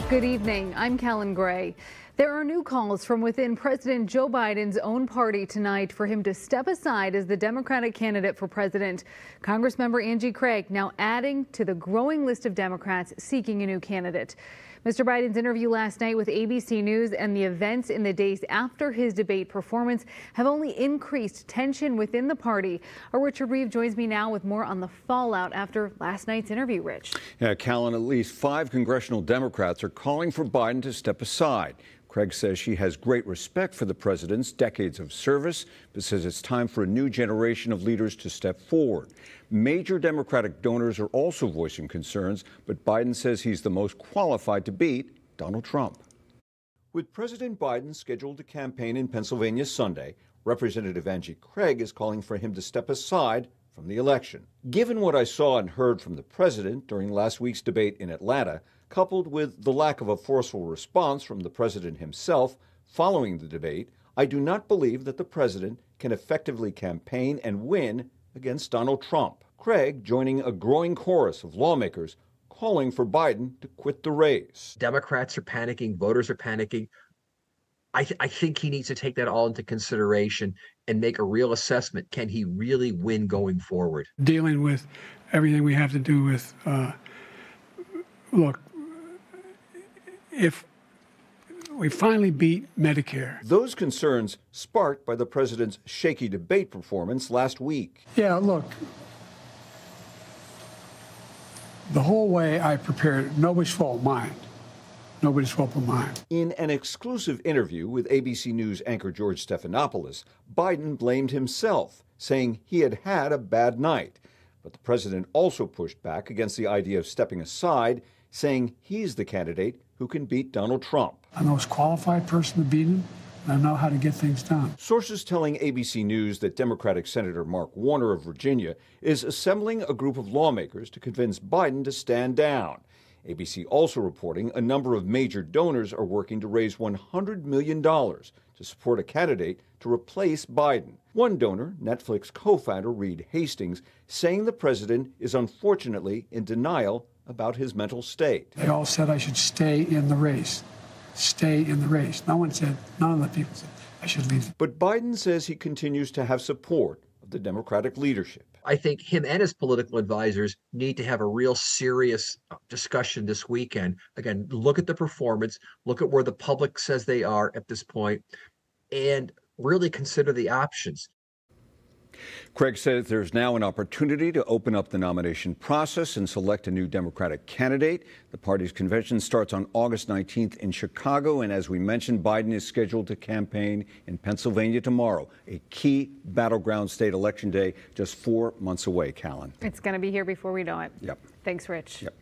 Good evening. I'm Callan Gray. There are new calls from within President Joe Biden's own party tonight for him to step aside as the Democratic candidate for president. Congressmember Angie Craig now adding to the growing list of Democrats seeking a new candidate. Mr. Biden's interview last night with ABC News and the events in the days after his debate performance have only increased tension within the party. Our Richard Reeve joins me now with more on the fallout after last night's interview, Rich. Yeah, Callan, at least 5 congressional Democrats are calling for Biden to step aside. Craig says she has great respect for the president's decades of service, but says it's time for a new generation of leaders to step forward. Major Democratic donors are also voicing concerns, but Biden says he's the most qualified to beat Donald Trump. With President Biden scheduled to campaign in Pennsylvania Sunday, Representative Angie Craig is calling for him to step aside from the election. Given what I saw and heard from the president during last week's debate in Atlanta, coupled with the lack of a forceful response from the president himself following the debate, I do not believe that the president can effectively campaign and win against Donald Trump. Craig joining a growing chorus of lawmakers calling for Biden to quit the race. Democrats are panicking, voters are panicking. I think he needs to take that all into consideration and make a real assessment. Can he really win going forward? Dealing with everything we have to do with, look, if we finally beat Medicare. Those concerns sparked by the president's shaky debate performance last week. Yeah, look, the whole way I prepared, nobody's fault, mine. Nobody's fault but mine. In an exclusive interview with ABC News anchor George Stephanopoulos, Biden blamed himself, saying he had had a bad night. But the president also pushed back against the idea of stepping aside, saying he's the candidate who can beat Donald Trump. I'm the most qualified person to beat him, and I know how to get things done. Sources telling ABC News that Democratic Senator Mark Warner of Virginia is assembling a group of lawmakers to convince Biden to stand down. ABC also reporting a number of major donors are working to raise $100 million to support a candidate to replace Biden. One donor, Netflix co-founder Reed Hastings, saying the president is unfortunately in denial about his mental state. They all said I should stay in the race. Stay in the race. None of the people said I should leave. But Biden says he continues to have support of the Democratic leadership. I think him and his political advisors need to have a real serious discussion this weekend. Again, look at the performance, look at where the public says they are at this point, and really consider the options. Craig says there's now an opportunity to open up the nomination process and select a new Democratic candidate. The party's convention starts on August 19th in Chicago. And as we mentioned, Biden is scheduled to campaign in Pennsylvania tomorrow, a key battleground state election day just 4 months away, Callan. It's going to be here before we know it. Yep. Thanks, Rich. Yep.